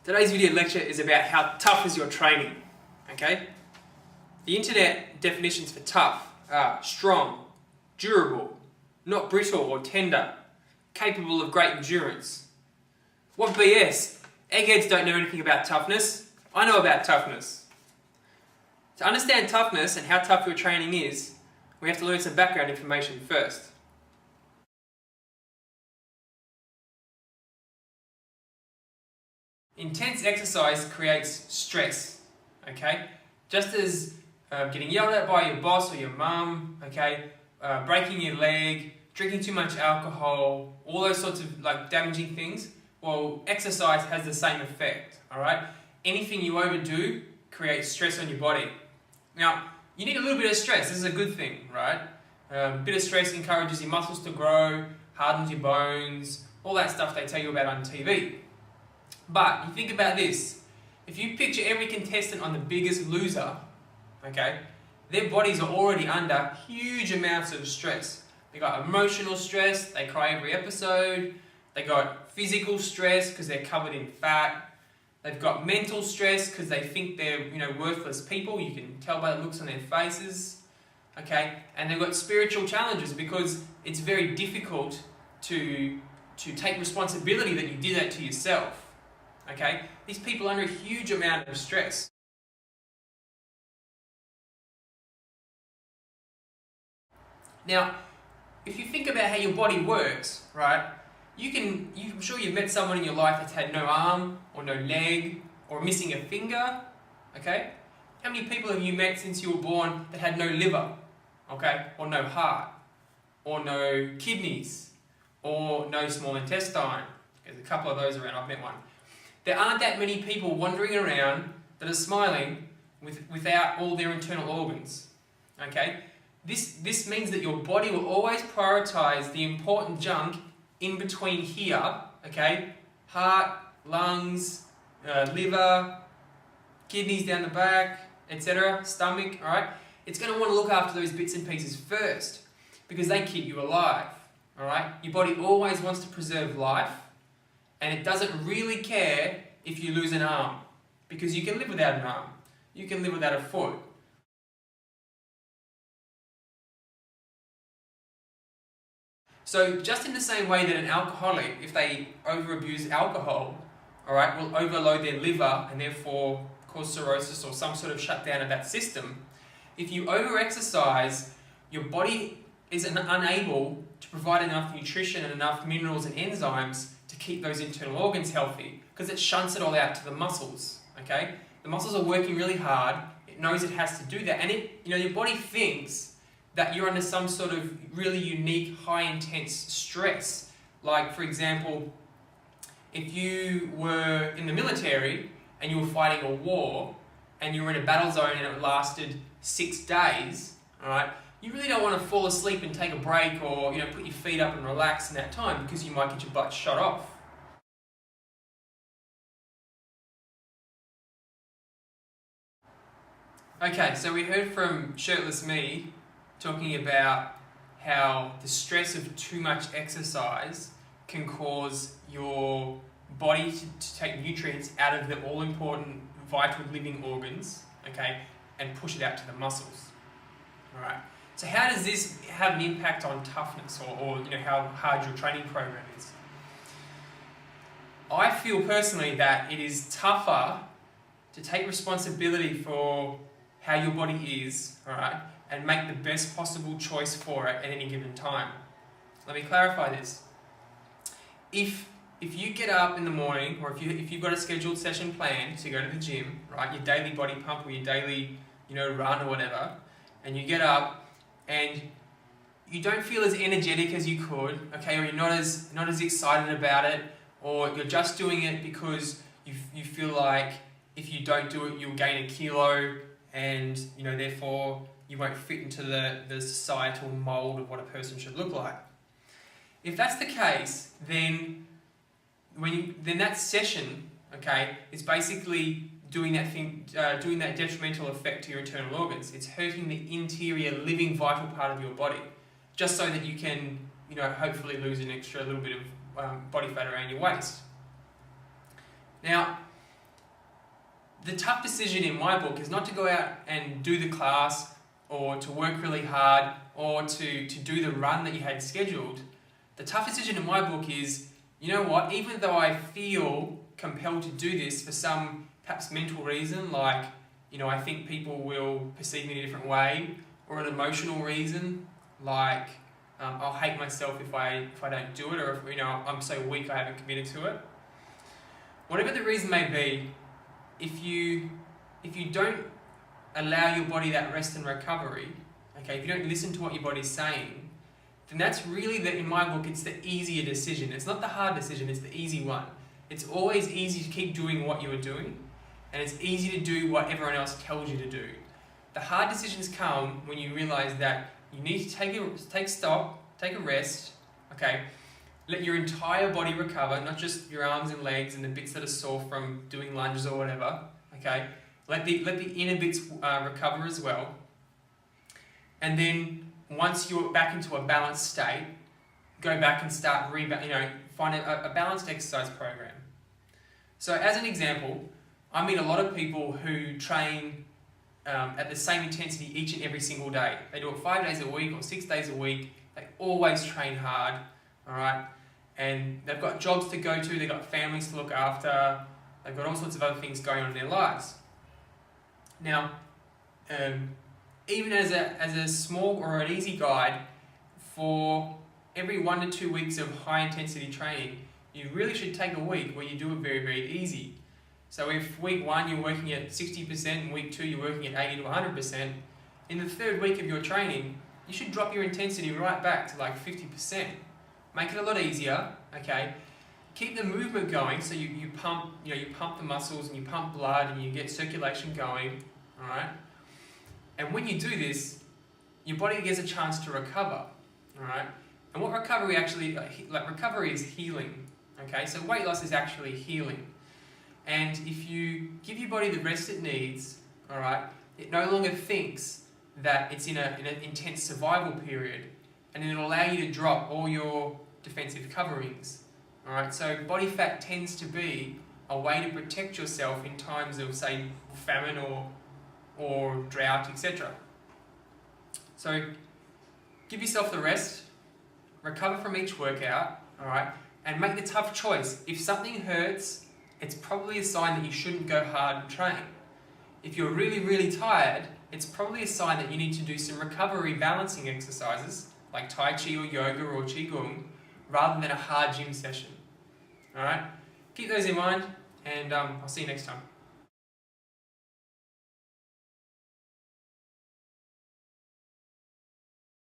Today's video lecture is about how tough is your training, okay? The internet definitions for tough are strong, durable, not brittle or tender, capable of great endurance. What BS? Eggheads don't know anything about toughness. I know about toughness. To understand toughness and how tough your training is, we have to learn some background information first. Intense exercise creates stress, okay? Just as getting yelled at by your boss or your mum, okay? Breaking your leg, drinking too much alcohol, all those sorts of damaging things, well, exercise has the same effect, alright? Anything you overdo creates stress on your body. Now, you need a little bit of stress. This is a good thing, right? A bit of stress encourages your muscles to grow, hardens your bones, all that stuff they tell you about on TV. But you think about this. If you picture every contestant on The Biggest Loser, okay, their bodies are already under huge amounts of stress. They got emotional stress, they cry every episode. They got physical stress because they're covered in fat. They've got mental stress because they think they're, worthless people. You can tell by the looks on their faces. Okay? And they've got spiritual challenges because it's very difficult to take responsibility that you did that to yourself. Okay? These people are under a huge amount of stress. Now, if you think about how your body works, right? I'm sure you've met someone in your life that's had no arm or no leg or missing a finger, okay? How many people have you met since you were born that had no liver, okay? Or no heart, or no kidneys, or no small intestine? There's a couple of those around, I've met one. There aren't that many people wandering around that are smiling without all their internal organs, okay? This means that your body will always prioritize the important junk in between here, okay? Heart, lungs, liver, kidneys down the back, etc., stomach, alright? It's going to want to look after those bits and pieces first because they keep you alive, alright? Your body always wants to preserve life and it doesn't really care if you lose an arm because you can live without an arm. You can live without a foot. So just in the same way that an alcoholic, if they over-abuse alcohol, alright, will overload their liver and therefore cause cirrhosis or some sort of shutdown of that system, if you over-exercise, your body is unable to provide enough nutrition and enough minerals and enzymes to keep those internal organs healthy because it shunts it all out to the muscles, okay? The muscles are working really hard, it knows it has to do that, and your body thinks that you're under some sort of really unique, high-intense stress. Like, for example, if you were in the military and you were fighting a war and you were in a battle zone and it lasted 6 days, all right, you really don't want to fall asleep and take a break or put your feet up and relax in that time because you might get your butt shot off. Okay, so we heard from Shirtless Me talking about how the stress of too much exercise can cause your body to take nutrients out of the all-important vital living organs, okay, and push it out to the muscles. Alright, so how does this have an impact on toughness or how hard your training program is? I feel personally that it is tougher to take responsibility for how your body is, alright, and make the best possible choice for it at any given time. Let me clarify this. If you get up in the morning, or if you've got a scheduled session planned to go to the gym, right, your daily body pump or your daily, run or whatever, and you get up and you don't feel as energetic as you could, okay, or you're not as excited about it, or you're just doing it because you feel like if you don't do it, you'll gain a kilo, and therefore you won't fit into the societal mold of what a person should look like. If that's the case, then that session, okay, is basically doing that detrimental effect to your internal organs. It's hurting the interior living vital part of your body, just so that you can, hopefully lose an extra little bit of body fat around your waist. Now, The tough decision in my book is not to go out and do the class or to work really hard or to do the run that you had scheduled. The tough decision in my book is, you know what, even though I feel compelled to do this for some perhaps mental reason, like, you know, I think people will perceive me in a different way, or an emotional reason, like I'll hate myself if I don't do it, or if, you know, I'm so weak I haven't committed to it. Whatever the reason may be, if you don't allow your body that rest and recovery, okay, if you don't listen to what your body's saying, then that's really, in my book, it's the easier decision. It's not the hard decision, it's the easy one. It's always easy to keep doing what you are doing, and it's easy to do what everyone else tells you to do. The hard decisions come when you realize that you need to take stock, take a rest, okay? Let your entire body recover, not just your arms and legs and the bits that are sore from doing lunges or whatever, okay? Let the inner bits recover as well. And then once you're back into a balanced state, go back and start find a balanced exercise program. So as an example, I meet a lot of people who train at the same intensity each and every single day. They do it 5 days a week or 6 days a week. They always train hard, all right? And they've got jobs to go to, they've got families to look after, they've got all sorts of other things going on in their lives. Now, even as a small or an easy guide, for every 1 to 2 weeks of high intensity training, you really should take a week where you do it very, very easy. So if week 1 you're working at 60% and week 2 you're working at 80 to 100%, in the third week of your training, you should drop your intensity right back to like 50%. Make it a lot easier, okay? Keep the movement going, so you pump the muscles and you pump blood and you get circulation going, all right? And when you do this, your body gets a chance to recover, all right? And what recovery actually, recovery is healing, okay? So weight loss is actually healing. And if you give your body the rest it needs, all right, it no longer thinks that it's in an intense survival period, and it'll allow you to drop all your defensive coverings. All right, so body fat tends to be a way to protect yourself in times of, say, famine or drought, etc. So give yourself the rest, recover from each workout, all right, and make the tough choice. If something hurts, it's probably a sign that you shouldn't go hard and train. If you're really, really tired, it's probably a sign that you need to do some recovery balancing exercises, like Tai Chi or yoga or Qigong, rather than a hard gym session. Alright? Keep those in mind, and I'll see you next time.